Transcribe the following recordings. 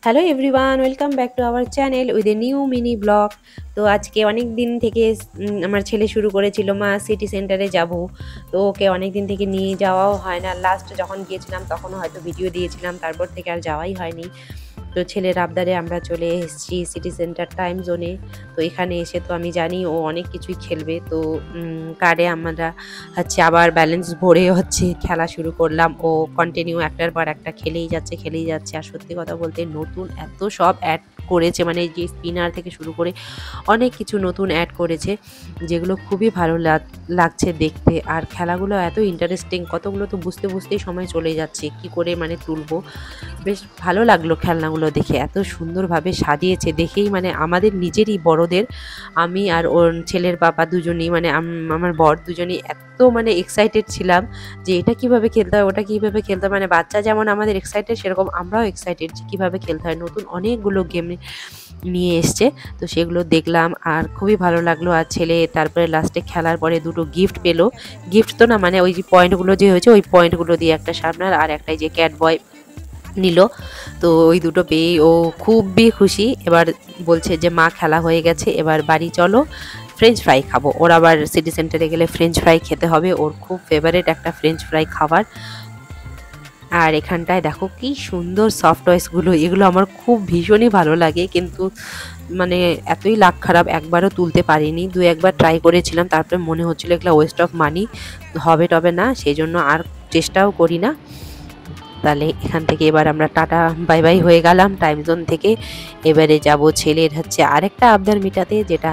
Hello everyone, welcome back to our channel with a new mini blog. তো আজকে অনেক দিন থেকে আমার ছেলে শুরু করেছিল মা সিটি সেন্টারে যাব। তো ওকে অনেক দিন থেকে নিয়ে যাওয়াও হয় না। লাস্ট যখন গিয়েছিলাম তখনও হয়তো ভিডিও দিয়েছিলাম, তারপর থেকে আর যাওয়াই হয়নি। তো ছেলের আবদারে আমরা চলে এসেছি সিটি সেন্টার টাইম জোনে। তো এখানে এসে তো আমি জানি ও অনেক কিছুই খেলবে। তো কার্ডে আমরা আবার ব্যালেন্স ভরে খেলা শুরু করলাম। ও কন্টিনিউ একটার পর একটা খেলেই যাচ্ছে। আর সত্যি কথা বলতে নতুন এত সব অ্যাড করেছে, মানে যে স্পিনার থেকে শুরু করে অনেক কিছু নতুন অ্যাড করেছে, যেগুলো খুবই ভালো লাগছে দেখতে। আর খেলাগুলো এত ইন্টারেস্টিং, কতগুলো তো বুঝতেই সময় চলে যাচ্ছে, কি করে মানে তুলবো। বেশ ভালো লাগলো খেলনাগুলো দেখে, এত সুন্দরভাবে সাজিয়েছে দেখেই মানে আমাদের নিজেরই বড়দের, আমি আর ওর ছেলের বাবা দুজনেই মানে আমার বর দুজনেই এত মানে এক্সাইটেড ছিলাম যে এটা কিভাবে খেলতে হয়, ওটা কিভাবে খেলতে হয়। মানে বাচ্চা যেমন আমাদের এক্সাইটেড, সেরকম আমরাও এক্সাইটেড যে কিভাবে খেলতে হয়। নতুন অনেকগুলো গেম নিয়ে এসছে, তো সেগুলো দেখলাম আর খুবই ভালো লাগলো। আর ছেলে তারপরে লাস্টে খেলার পরে দুটো গিফট পেলো। গিফট তো না, মানে ওই যে পয়েন্টগুলো যে হয়েছে ওই পয়েন্টগুলো দিয়ে একটা সামনার আর একটা যে ক্যাট বয় নিল। তো ওই দুটো পেয়ে ও খুবই খুশি। এবার বলছে যে মা খেলা হয়ে গেছে, এবার বাড়ি চলো, ফ্রেঞ্চ ফ্রাই খাবো। ওর আবার সিটি সেন্টারে গেলে ফ্রেঞ্চ ফ্রাই খেতে হবে, ওর খুব ফেভারিট একটা ফ্রেঞ্চ ফ্রাই খাবার। আর এখানটায় দেখো কি সুন্দর সফট টয়েসগুলো, এগুলো আমার খুব ভীষণই ভালো লাগে। কিন্তু মানে এতই লাক খারাপ, একবারও তুলতে পারিনি। দু একবার ট্রাই করেছিলাম, তারপরে মনে হচ্ছিল এগুলো ওয়েস্ট অফ মানি, হবে টবে না, সেই জন্য আর চেষ্টাও করি না। তাহলে এখান থেকে এবার আমরা টাটা বাই বাই হয়ে গেলাম টাইম জোন থেকে। এবারে যাব ছেলের আরেকটা আবদার মেটাতে, যেটা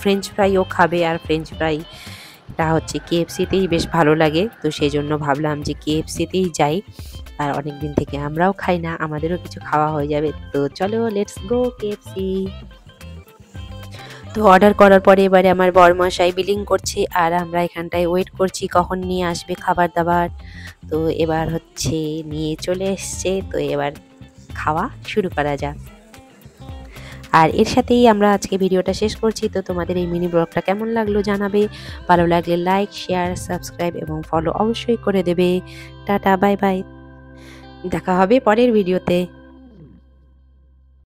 ফ্রেঞ্চ ফ্রাইও খাবে। আর ফ্রেঞ্চ ফ্রাইটা কেএফসিতেই বেশ ভালো লাগে, তো সেই জন্য ভাবলাম যে কেএফসিতেই যাই। আর অনেক দিন থেকে আমরাও খাই না, আমাদেরও কিছু খাওয়া হয়ে যাবে। তো চলো লেটস গো কেএফসি। তো অর্ডার করার পরে এবারে আমার বরমশাই বিলিং করছে, আর আমরা এখানটায় ওয়েট করছি কখন নিয়ে আসবে খাবার দাবার। তো এবার নিয়ে চলে এসছে, তো এবার খাওয়া শুরু করা যাক। আর এর সাথেই আমরা আজকে ভিডিওটা শেষ করছি। তো তোমাদের এই মিনি ব্লগটা কেমন লাগলো জানাবে, ভালো লাগলে লাইক, শেয়ার, সাবস্ক্রাইব এবং ফলো অবশ্যই করে দেবে। টাটা বাই বাই, দেখা হবে পরের ভিডিওতে।